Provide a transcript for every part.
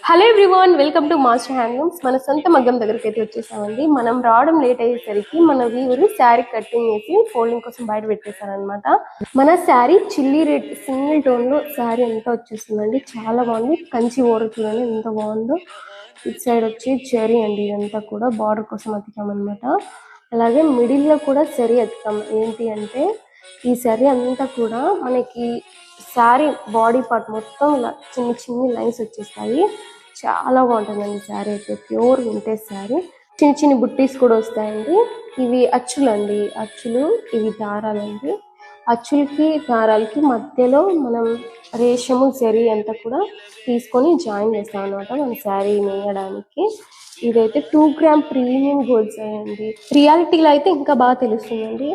Hello everyone, welcome to master handlooms. మన సొంత మగ్గం దగ్గరికి అయితే వచ్చేసామండి. మనం రావడం లేట్ అయ్యేసరికి మన వీవరు శారీ కటింగ్ చేసి ఫోల్డింగ్ కోసం బయట పెట్టేశారనమాట. మన sari chilli red single tone లో శారీ అంతా వచ్చేస్తుందండి. చాలా బాగుంది. కంచి ఓర చూడండి ఎంత బాగుందో. ఇటు సైడ్ వచ్చి జరీ అండి, ఇదంతా కూడా బార్డర్ కోసం అతికామన్నమాట. అలాగే మిడిల్ లో కూడా సరి అతికాం. ఏంటి అంటే ఈ శారీ అంతా కూడా మనకి శారీ బాడీ పార్ట్ మొత్తం ఇలా చిన్ని చిన్ని లైన్స్ వచ్చేస్తాయి. చాలా బాగుంటుందండి శారీ అయితే. Pure vintage sari. చిన్న చిన్న బుట్టీస్ కూడా వస్తాయండి. ఇవి అచ్చులు అండి, అచ్చులు. ఇవి దారాలండి. అచ్చులకి దారాలకి మధ్యలో మనం రేషము జరీ అంతా కూడా తీసుకొని జాయిన్ చేస్తాం అనమాట మన శారీ నేయడానికి. ఇదైతే 2 గ్రామ్ ప్రీమియం గోల్డ్ అండి. రియాలిటీలో అయితే ఇంకా బాగా తెలుస్తుందండి.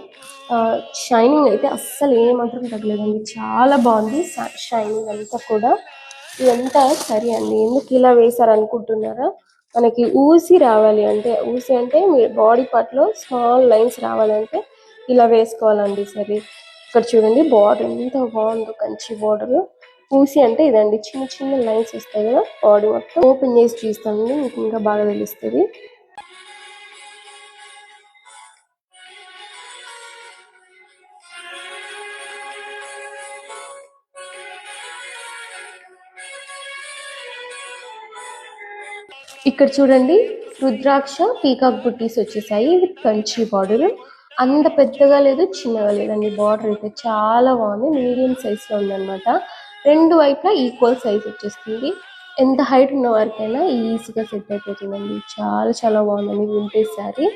షైనింగ్ అయితే అస్సలు ఏమాత్రం తగ్గలేదండి. చాలా బాగుంది షైనింగ్ అంతా కూడా. ఇదంతా సరే అండి. ఎందుకు ఇలా వేశారు అనుకుంటున్నారా? మనకి ఊసి రావాలి అంటే, ఊసి అంటే మీ బాడీ పార్ట్ లో స్మాల్ లైన్స్ రావాలంటే ఇలా వేసుకోవాలండి. సరే, ఇక్కడ చూడండి బార్డర్ ఎంత బాగుందో, కంచి బార్డర్. ఊసి అంటే ఇదండి, చిన్న చిన్న లైన్స్ వస్తాయి కదా బాడీ మొత్తం. ఓపెన్ చేసి చూస్తామండి, మీకు ఇంకా బాగా తెలుస్తుంది. ఇక్కడ చూడండి రుద్రాక్ష పీకాక్ బుట్టీస్ వచ్చేసాయి విత్ కంచి బార్డర్. అంత పెద్దగా లేదు, చిన్నగా లేదండి. బార్డర్ అయితే చాలా బాగుంది. మీడియం సైజ్ లో ఉందన్నమాట. రెండు వైపులా ఈక్వల్ సైజ్ వచ్చేస్తుంది. ఎంత హైట్ ఉన్న వారికైనా ఈజీగా సెట్ అయిపోతుందండి. చాలా చాలా బాగుందండి వింటేజ్ శారీ.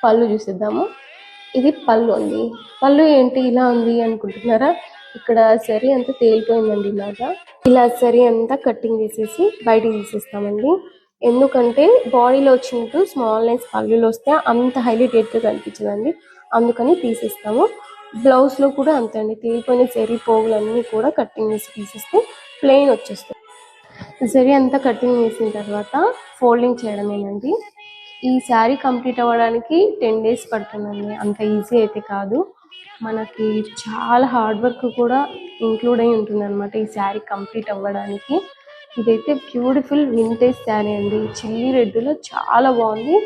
పళ్ళు చూసేద్దాము. ఇది పళ్ళు అండి. పళ్ళు ఏంటి ఇలా ఉంది అనుకుంటున్నారా? ఇక్కడ సరి అంతా తేలిపోయిందండి. ఇలా సరి అంతా కట్టింగ్ చేసేసి బయటికి తీసేస్తామండి. ఎందుకంటే బాడీలో వచ్చినట్టు స్మాల్ లైన్స్ పళ్ళులో వస్తే అంత హైలైట్ గా కనిపించదండి. అందుకని తీసేస్తాము. బ్లౌజ్ లో కూడా అంతే అండి. తేలిపోయిన జరీ పోగులన్నీ కూడా కట్టింగ్ చేసి తీసేస్తే ప్లెయిన్ వచ్చేస్తాయి. జరీ అంతా కటింగ్ చేసిన తర్వాత ఫోల్డింగ్ చేయడమేనండి. ఈ శారీ కంప్లీట్ అవ్వడానికి 10 days పడుతుందండి. అంత ఈజీ అయితే కాదు. మనకి చాలా హార్డ్ వర్క్ కూడా ఇంక్లూడ్ అయి ఉంటుంది అనమాట ఈ శారీ కంప్లీట్ అవ్వడానికి. ఇదైతే బ్యూటిఫుల్ వింటేజ్ శారీ అండి. చిల్లీ రెడ్లో చాలా బాగుంది.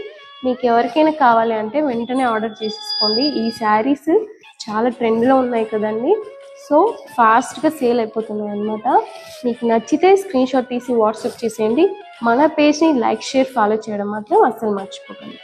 మీకు ఎవరికైనా కావాలి అంటే వెంటనే ఆర్డర్ చేసేసుకోండి. ఈ శారీస్ చాలా ట్రెండ్లో ఉన్నాయి కదండి. సో ఫాస్ట్గా సేల్ అయిపోతున్నాయి అనమాట. మీకు నచ్చితే స్క్రీన్ షాట్ తీసి వాట్సాప్ చేసేయండి. మన పేజ్ని లైక్, షేర్, ఫాలో చేయడం మాత్రం అస్సలు మర్చిపోకండి.